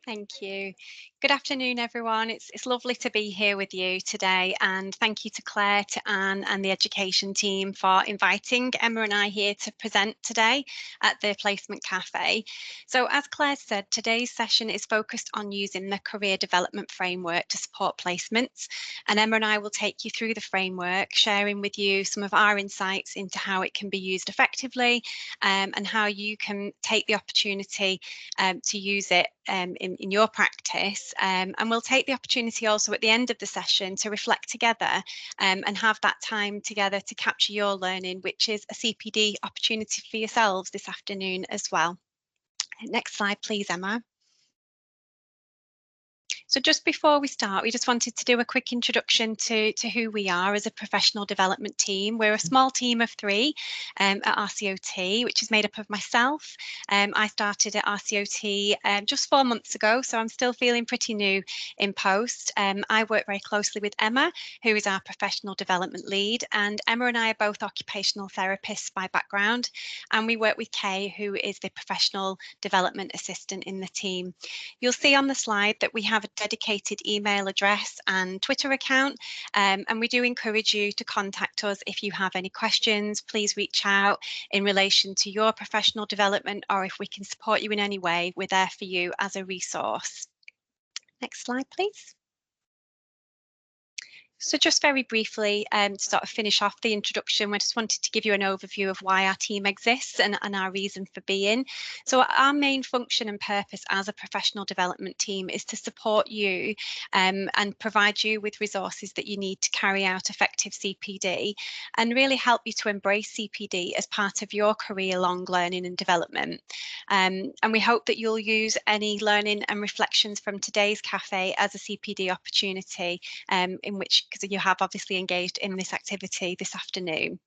Thank you. Good afternoon, everyone. It's lovely to be here with you today, and thank you to Claire, to Anne, and the education team for inviting Emma and I here to present today at the Placement Café. So, as Claire said, today's session is focused on using the career development framework to support placements, and Emma and I will take you through the framework, sharing with you some of our insights into how it can be used effectively, and how you can take the opportunity to use it in your practice. And we'll take the opportunity also at the end of the session to reflect together and have that time together to capture your learning, which is a CPD opportunity for yourselves this afternoon as well. Next slide, please, Emma. So just before we start, we just wanted to do a quick introduction to who we are as a professional development team. We're a small team of three at RCOT, which is made up of myself. I started at RCOT just 4 months ago, so I'm still feeling pretty new in post. I work very closely with Emma, who is our professional development lead, and Emma and I are both occupational therapists by background, and we work with Kay, who is the professional development assistant in the team. You'll see on the slide that we have a dedicated email address and Twitter account, and we do encourage you to contact us if you have any questions. Please reach out in relation to your professional development, or if we can support you in any way, we're there for you as a resource. Next slide, please. So just very briefly, to sort of finish off the introduction, we just wanted to give you an overview of why our team exists and our reason for being. So our main function and purpose as a professional development team is to support you and provide you with resources that you need to carry out effective CPD and really help you to embrace CPD as part of your career-long learning and development. And we hope that you'll use any learning and reflections from today's cafe as a CPD opportunity in which, because you have obviously engaged in this activity this afternoon.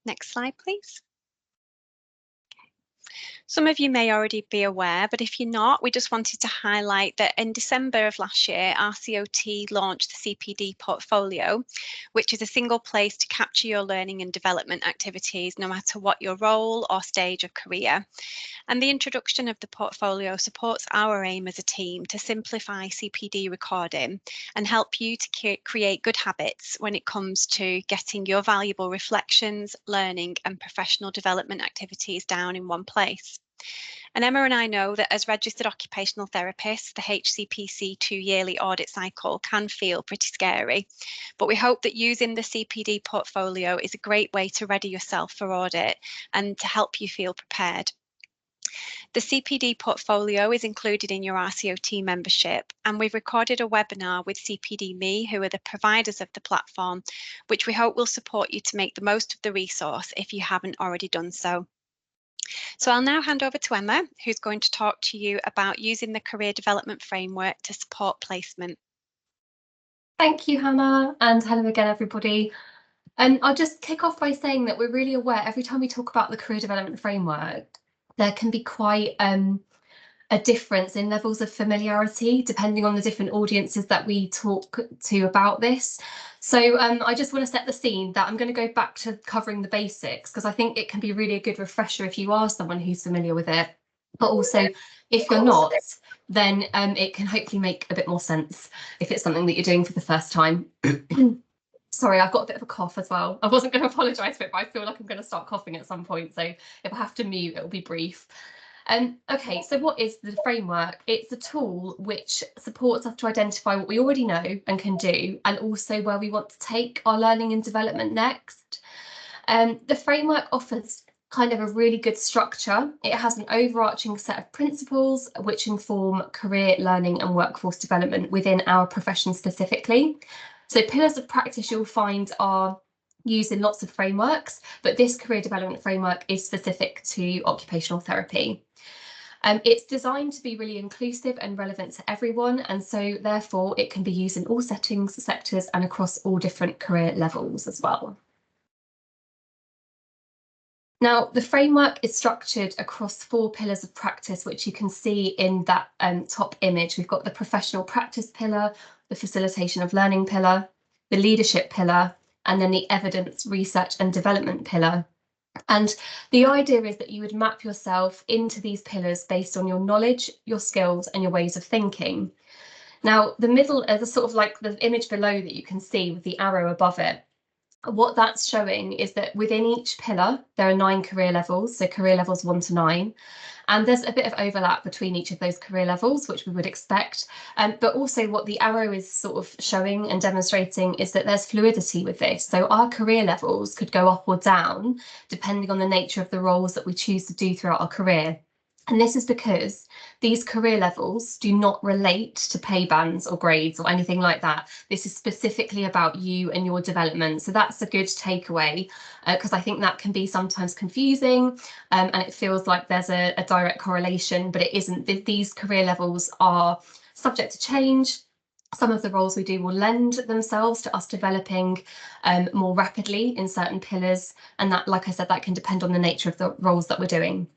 Next slide, please. Some of you may already be aware, but if you're not, we just wanted to highlight that in December of last year, RCOT launched the CPD portfolio, which is a single place to capture your learning and development activities, no matter what your role or stage of career. And the introduction of the portfolio supports our aim as a team to simplify CPD recording and help you to create good habits when it comes to getting your valuable reflections, learning and professional development activities down in one place. And Emma and I know that as registered occupational therapists, the HCPC 2-yearly audit cycle can feel pretty scary, but we hope that using the CPD portfolio is a great way to ready yourself for audit and to help you feel prepared. The CPD portfolio is included in your RCOT membership, and we've recorded a webinar with CPD Me, who are the providers of the platform, which we hope will support you to make the most of the resource if you haven't already done so. So I'll now hand over to Emma, who's going to talk to you about using the career development framework to support placement. Thank you, Hannah, and hello again, everybody. I'll just kick off by saying that we're really aware every time we talk about the career development framework, there can be quite a difference in levels of familiarity depending on the different audiences that we talk to about this. So I just want to set the scene that I'm going to go back to covering the basics, because I think it can be really a good refresher if you are someone who's familiar with it. But also, if you're not, then it can hopefully make a bit more sense if it's something that you're doing for the first time. Sorry, I've got a bit of a cough as well. I wasn't going to apologise for it, but I feel like I'm going to start coughing at some point. So if I have to mute, it'll be brief. Okay, so what is the framework? It's a tool which supports us to identify what we already know and can do, and also where we want to take our learning and development next. The framework offers kind of a really good structure. It has an overarching set of principles which inform career learning and workforce development within our profession specifically. So pillars of practice you'll find are used in lots of frameworks, but this career development framework is specific to occupational therapy. It's designed to be really inclusive and relevant to everyone, and so therefore it can be used in all settings, sectors, and across all different career levels as well. Now, the framework is structured across 4 pillars of practice, which you can see in that top image. We've got the professional practice pillar, the facilitation of learning pillar, the leadership pillar, and then the evidence, research and development pillar. And the idea is that you would map yourself into these pillars based on your knowledge, your skills, and your ways of thinking. Now, the middle, the sort of like the image below that you can see with the arrow above it, what that's showing is that within each pillar, there are 9 career levels, so career levels 1 to 9. And there's a bit of overlap between each of those career levels, which we would expect. But also what the arrow is sort of showing and demonstrating is that there's fluidity with this. So our career levels could go up or down, depending on the nature of the roles that we choose to do throughout our career. And this is because these career levels do not relate to pay bands or grades or anything like that. This is specifically about you and your development. So that's a good takeaway, because I think that can be sometimes confusing, and it feels like there's a direct correlation, but it isn't. These career levels are subject to change. Some of the roles we do will lend themselves to us developing more rapidly in certain pillars. And that, like I said, that can depend on the nature of the roles that we're doing.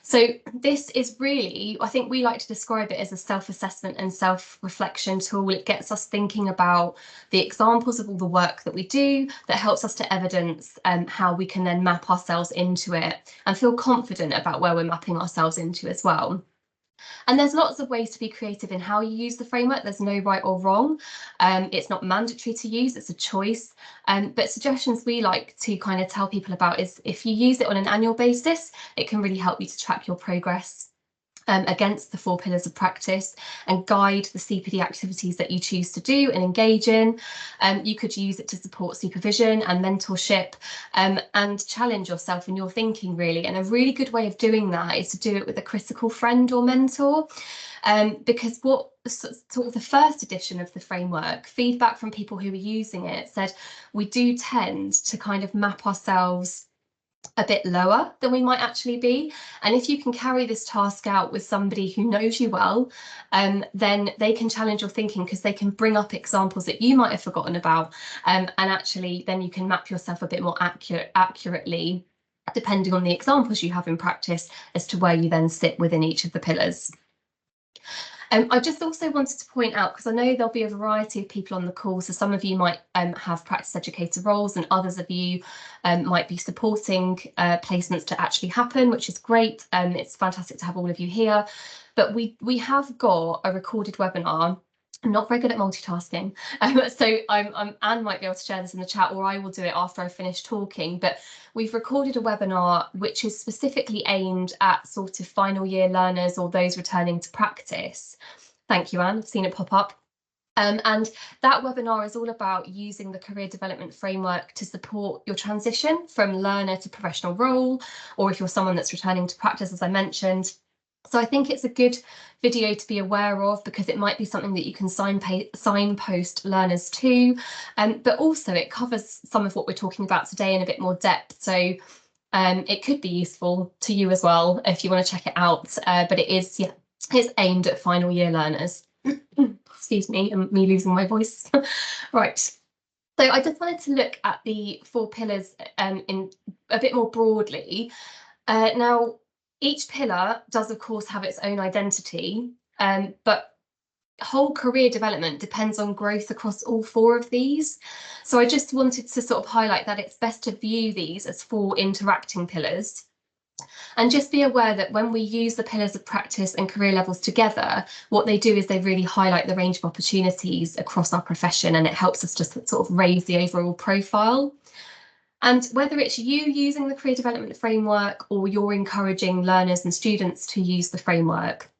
So this is really, I think we like to describe it as a self-assessment and self-reflection tool. It gets us thinking about the examples of all the work that we do that helps us to evidence how we can then map ourselves into it and feel confident about where we're mapping ourselves into as well. And there's lots of ways to be creative in how you use the framework. There's no right or wrong. It's not mandatory to use, it's a choice. But suggestions we like to kind of tell people about is if you use it on an annual basis, it can really help you to track your progress against the 4 pillars of practice and guide the CPD activities that you choose to do and engage in. You could use it to support supervision and mentorship, and challenge yourself in your thinking, really. And a really good way of doing that is to do it with a critical friend or mentor. Because what sort of the first edition of the framework, feedback from people who were using it said we do tend to kind of map ourselves a bit lower than we might actually be. And if you can carry this task out with somebody who knows you well, then they can challenge your thinking, because they can bring up examples that you might have forgotten about, and actually then you can map yourself a bit more accurately, depending on the examples you have in practice, as to where you then sit within each of the pillars. I just also wanted to point out, because I know there'll be a variety of people on the call, so some of you might have practice educator roles and others of you might be supporting placements to actually happen, which is great. It's fantastic to have all of you here. But we have got a recorded webinar. I'm not very good at multitasking, so Anne might be able to share this in the chat, or I will do it after I finish talking. But we've recorded a webinar which is specifically aimed at sort of final year learners or those returning to practice. Thank you, Anne. I've seen it pop up. And that webinar is all about using the career development framework to support your transition from learner to professional role, or if you're someone that's returning to practice, as I mentioned. So I think it's a good video to be aware of, because it might be something that you can signpost learners to, but also it covers some of what we're talking about today in a bit more depth. So it could be useful to you as well if you want to check it out. But it is, yeah, it's aimed at final year learners. Excuse me, and me losing my voice. Right. So I just wanted to look at the 4 pillars in a bit more broadly. Now, each pillar does, of course, have its own identity, but whole career development depends on growth across all 4 of these. So I just wanted to sort of highlight that it's best to view these as 4 interacting pillars. And just be aware that when we use the pillars of practice and career levels together, what they do is they really highlight the range of opportunities across our profession, and it helps us just sort of raise the overall profile. And whether it's you using the career development framework or you're encouraging learners and students to use the framework,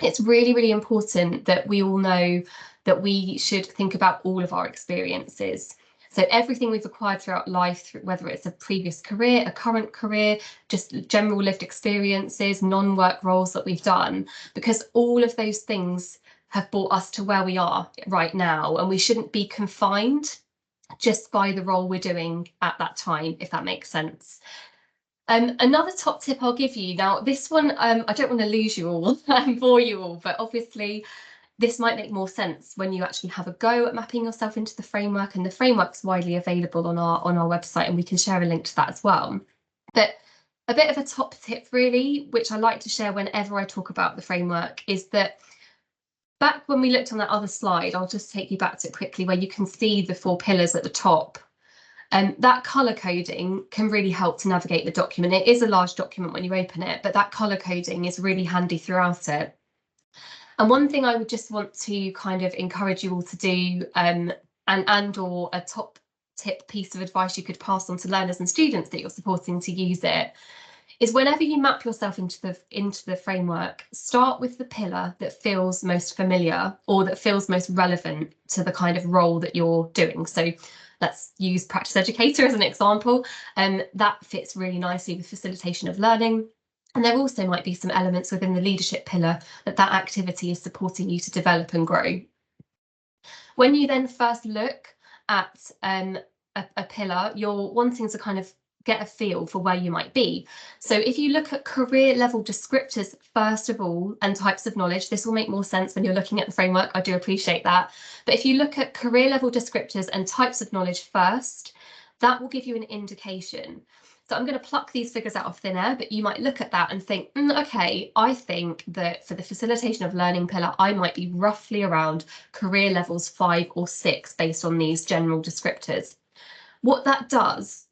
it's really, really important that we all know that we should think about all of our experiences. So everything we've acquired throughout life, whether it's a previous career, a current career, just general lived experiences, non-work roles that we've done, because all of those things have brought us to where we are right now, and we shouldn't be confined just by the role we're doing at that time, if that makes sense. Another top tip I'll give you, now this one, I don't want to lose you all and bore you all, but obviously this might make more sense when you actually have a go at mapping yourself into the framework, and the framework's widely available on our website, and we can share a link to that as well. But a bit of a top tip really, which I like to share whenever I talk about the framework, is that back when we looked on that other slide, I'll just take you back to it quickly, where you can see the 4 pillars at the top. That colour coding can really help to navigate the document. It is a large document when you open it, but that colour coding is really handy throughout it. And one thing I would just want to kind of encourage you all to do, and or a top tip piece of advice you could pass on to learners and students that you're supporting to use it, is whenever you map yourself into the framework, start with the pillar that feels most familiar or that feels most relevant to the kind of role that you're doing. So let's use practice educator as an example. That fits really nicely with facilitation of learning. And there also might be some elements within the leadership pillar that activity is supporting you to develop and grow. When you then first look at a pillar, you're wanting to kind of get a feel for where you might be. So if you look at career level descriptors first of all, and types of knowledge, this will make more sense when you're looking at the framework. I do appreciate that. But if you look at career level descriptors and types of knowledge first, that will give you an indication. So I'm going to pluck these figures out of thin air, but you might look at that and think, okay, I think that for the facilitation of learning pillar, I might be roughly around career levels 5 or 6 based on these general descriptors. What that does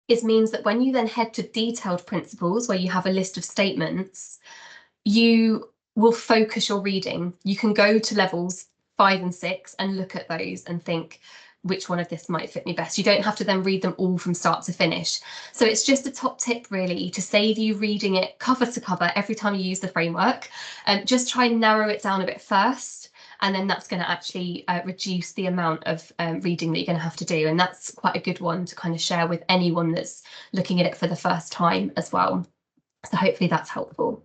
is means that when you then head to detailed principles, where you have a list of statements, you will focus your reading. You can go to levels 5 and 6 and look at those and think, which one of this might fit me best. You don't have to then read them all from start to finish. So it's just a top tip really to save you reading it cover to cover every time you use the framework. Just try and narrow it down a bit first, and then that's going to actually reduce the amount of reading that you're going to have to do. And that's quite a good one to kind of share with anyone that's looking at it for the first time as well. So hopefully that's helpful.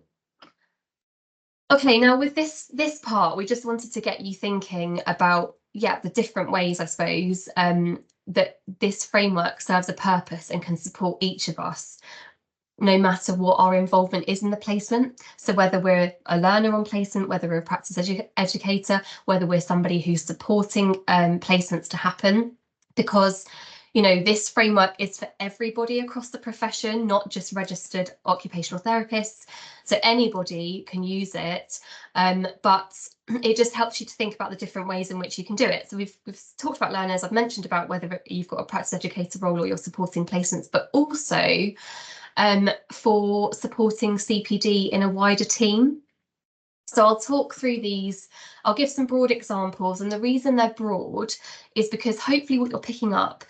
Okay, now with this part, we just wanted to get you thinking about, the different ways, I suppose, that this framework serves a purpose and can support each of us, no matter what our involvement is in the placement. So whether we're a learner on placement, whether we're a practice educator, whether we're somebody who's supporting placements to happen, because this framework is for everybody across the profession, not just registered occupational therapists. So anybody can use it, but it just helps you to think about the different ways in which you can do it. So we've talked about learners. I've mentioned about whether you've got a practice educator role or you're supporting placements, but also for supporting CPD in a wider team. So I'll talk through these. I'll give some broad examples, and the reason they're broad is because hopefully what you're picking up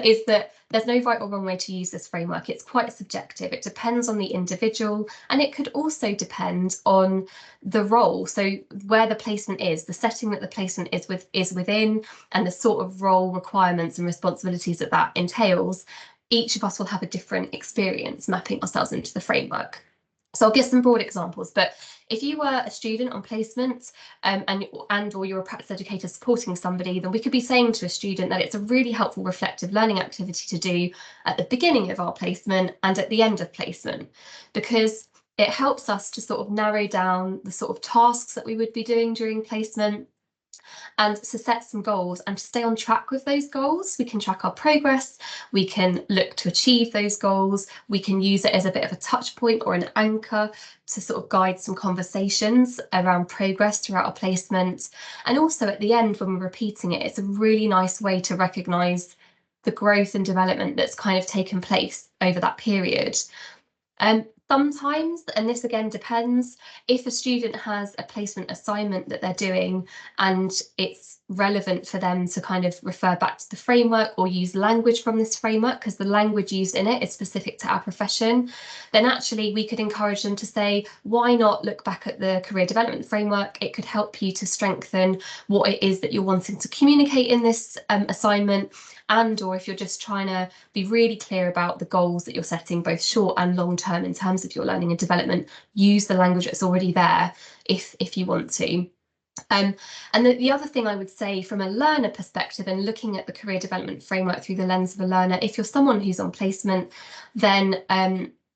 is that there's no right or wrong way to use this framework. It's quite subjective. It depends on the individual, and it could also depend on the role. So where the placement is, the setting that the placement is within, and the sort of role requirements and responsibilities that entails. Each of us will have a different experience mapping ourselves into the framework. So I'll give some broad examples, but if you were a student on placement and or you're a practice educator supporting somebody, then we could be saying to a student that it's a really helpful reflective learning activity to do at the beginning of our placement and at the end of placement, because it helps us to sort of narrow down the sort of tasks that we would be doing during placement, and to set some goals and to stay on track with those goals. We can track our progress, we can look to achieve those goals, we can use it as a bit of a touch point or an anchor to sort of guide some conversations around progress throughout our placement. And also at the end, when we're repeating it, it's a really nice way to recognise the growth and development that's kind of taken place over that period. Sometimes, and this again depends, if a student has a placement assignment that they're doing and it's relevant for them to kind of refer back to the framework or use language from this framework, because the language used in it is specific to our profession, then actually we could encourage them to say, why not look back at the career development framework? It could help you to strengthen what it is that you're wanting to communicate in this assignment. And or if you're just trying to be really clear about the goals that you're setting, both short and long term in terms of your learning and development, use the language that's already there if you want to. And the other thing I would say from a learner perspective and looking at the career development framework through the lens of a learner, if you're someone who's on placement, then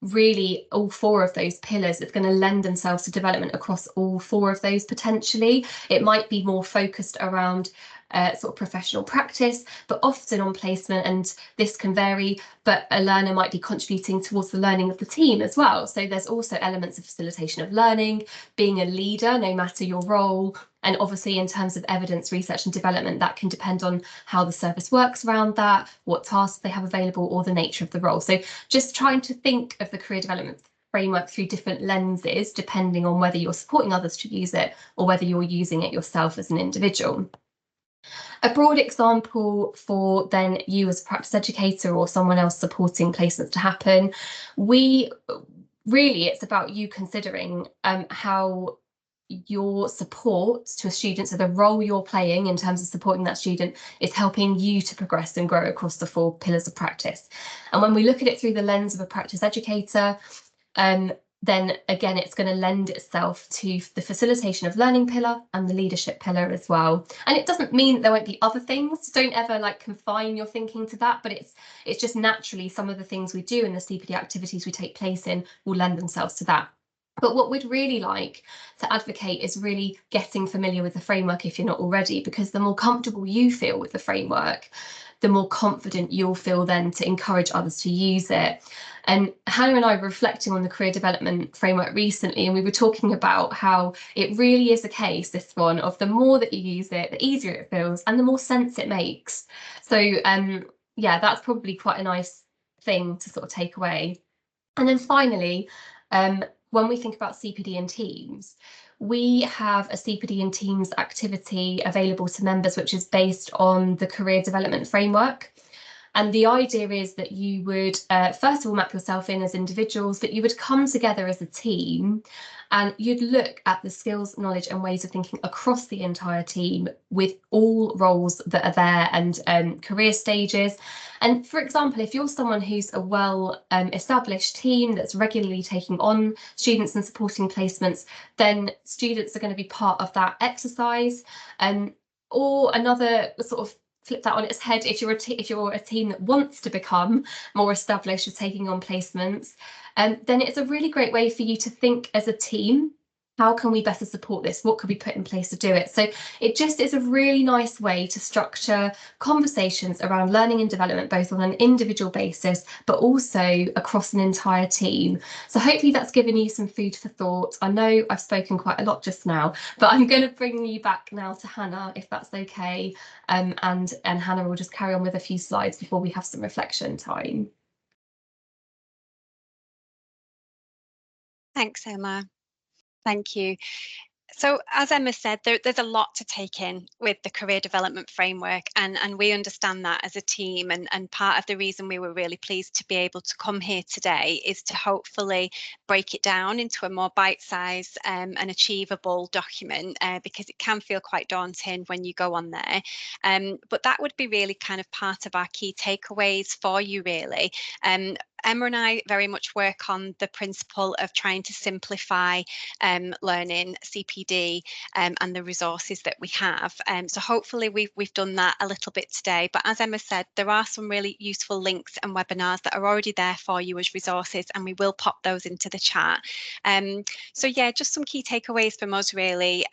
really all 4 of those pillars is going to lend themselves to development across all 4 of those potentially. It might be more focused around sort of professional practice, but often on placement, and this can vary, but a learner might be contributing towards the learning of the team as well. So there's also elements of facilitation of learning, being a leader, no matter your role. And obviously in terms of evidence, research and development, that can depend on how the service works around that, what tasks they have available, or the nature of the role. So just trying to think of the career development framework through different lenses, depending on whether you're supporting others to use it or whether you're using it yourself as an individual. A broad example for then you as a practice educator or someone else supporting placements to happen, it's about you considering how your support to a student, so the role you're playing in terms of supporting that student, is helping you to progress and grow across the 4 pillars of practice. And when we look at it through the lens of a practice educator, then again, it's going to lend itself to the facilitation of learning pillar and the leadership pillar as well. And it doesn't mean there won't be other things. Don't ever like confine your thinking to that, but it's just naturally some of the things we do and the CPD activities we take place in will lend themselves to that. But what we'd really like to advocate is really getting familiar with the framework if you're not already, because the more comfortable you feel with the framework, the more confident you'll feel then to encourage others to use it. And Hannah and I were reflecting on the career development framework recently, and we were talking about how it really is a case, this one, of the more that you use it, the easier it feels and the more sense it makes. So yeah, that's probably quite a nice thing to sort of take away. And then finally, when we think about CPD in teams, we have a CPD in teams activity available to members, which is based on the career development framework. And the idea is that you would, first of all, map yourself in as individuals, but you would come together as a team and you'd look at the skills, knowledge and ways of thinking across the entire team with all roles that are there and career stages. And for example, if you're someone who's a well-established team that's regularly taking on students and supporting placements, then students are going to be part of that exercise. Or another sort of flip that on its head, if you're a team that wants to become more established with taking on placements, then it's a really great way for you to think as a team, how can we better support this? What could we put in place to do it? So it just is a really nice way to structure conversations around learning and development, both on an individual basis, but also across an entire team. So hopefully that's given you some food for thought. I know I've spoken quite a lot just now, but I'm going to bring you back now to Hannah, if that's okay. And Hannah will just carry on with a few slides before we have some reflection time. Thanks, Emma. Thank you. So as Emma said, there's a lot to take in with the career development framework, and we understand that as a team, and part of the reason we were really pleased to be able to come here today is to hopefully break it down into a more bite-sized and achievable document, because it can feel quite daunting when you go on there. But that would be really kind of part of our key takeaways for you, really. Emma and I very much work on the principle of trying to simplify learning CPD and the resources that we have. So hopefully we've done that a little bit today. But as Emma said, there are some really useful links and webinars that are already there for you as resources, and we will pop those into the chat. So yeah, just some key takeaways from us, really.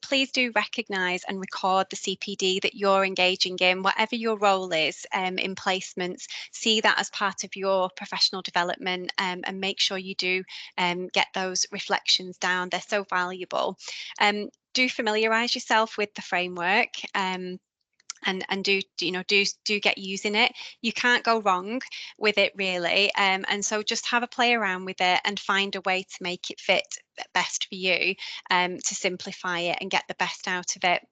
Please do recognise and record the CPD that you're engaging in, whatever your role is in placements. See that as part of your professional development, and make sure you do get those reflections down. They're so valuable. Do familiarise yourself with the framework. And do get using it. You can't go wrong with it, really, and so just have a play around with it and find a way to make it fit best for you, to simplify it and get the best out of it.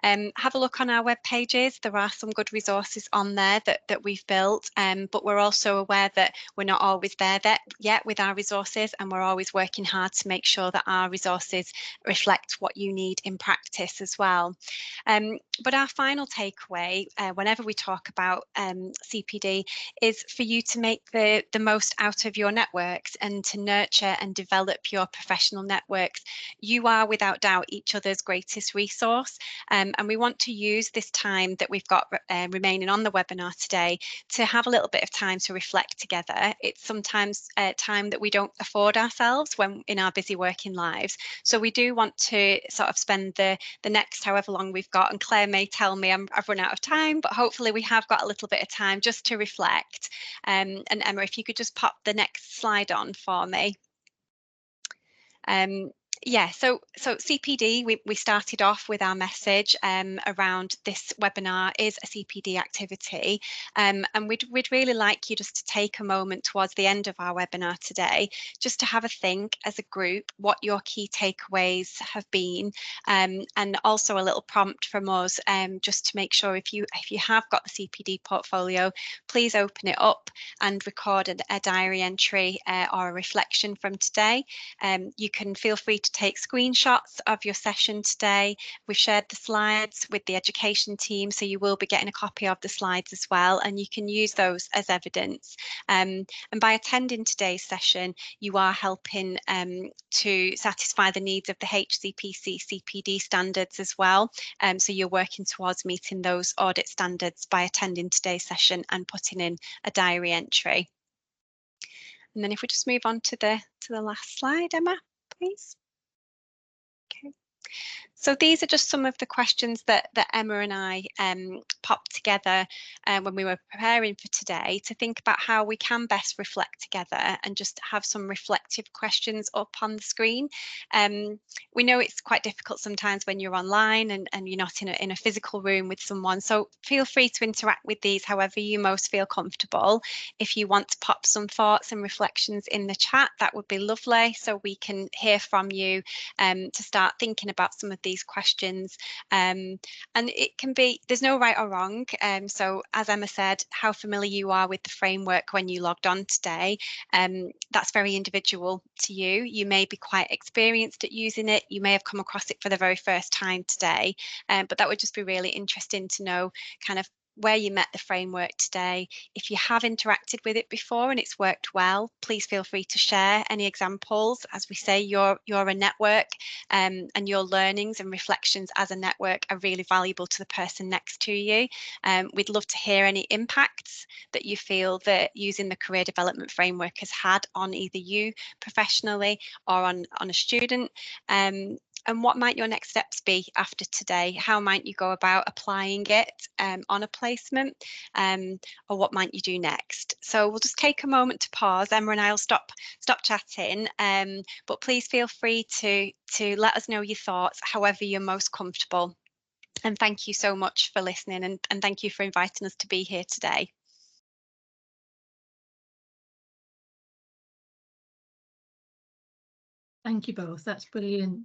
Have a look on our web pages. There are some good resources on there that we've built, but we're also aware that we're not always there yet with our resources, and we're always working hard to make sure that our resources reflect what you need in practice as well. But our final takeaway, whenever we talk about CPD, is for you to make the most out of your networks and to nurture and develop your professional professional networks, you are without doubt each other's greatest resource. And we want to use this time that we've got remaining on the webinar today to have a little bit of time to reflect together. It's sometimes time that we don't afford ourselves when in our busy working lives. So we do want to sort of spend the next however long we've got, and Claire may tell me I've run out of time, but hopefully we have got a little bit of time just to reflect. And Emma, if you could just pop the next slide on for me. Yeah, so CPD, we started off with our message around this webinar is a CPD activity, and we'd really like you just to take a moment towards the end of our webinar today, just to have a think as a group what your key takeaways have been, and also a little prompt from us, just to make sure if you have got the CPD portfolio, please open it up and record a diary entry or a reflection from today. You can feel free to take screenshots of your session today. We've shared the slides with the education team, so you will be getting a copy of the slides as well, and you can use those as evidence. And by attending today's session, you are helping to satisfy the needs of the HCPC CPD standards as well. So you're working towards meeting those audit standards by attending today's session and putting in a diary entry. And then if we just move on to the last slide, Emma, please. Okay. So these are just some of the questions that Emma and I popped together when we were preparing for today, to think about how we can best reflect together and just have some reflective questions up on the screen. We know it's quite difficult sometimes when you're online and you're not in a physical room with someone, so feel free to interact with these however you most feel comfortable. If you want to pop some thoughts and reflections in the chat, that would be lovely, so we can hear from you to start thinking about some of these questions. And it can be, there's no right or wrong. So as Emma said, how familiar you are with the framework when you logged on today, that's very individual to you. You may be quite experienced at using it. You may have come across it for the very first time today, but that would just be really interesting to know kind of where you met the framework today. If you have interacted with it before and it's worked well, please feel free to share any examples. As we say, you're a network, and your learnings and reflections as a network are really valuable to the person next to you. We'd love to hear any impacts that you feel that using the career development framework has had on either you professionally or on a student. And what might your next steps be after today? How might you go about applying it on a placement, or what might you do next? So we'll just take a moment to pause. Emma and I will stop chatting, but please feel free to let us know your thoughts however you're most comfortable. And thank you so much for listening, and thank you for inviting us to be here today. Thank you both, that's brilliant.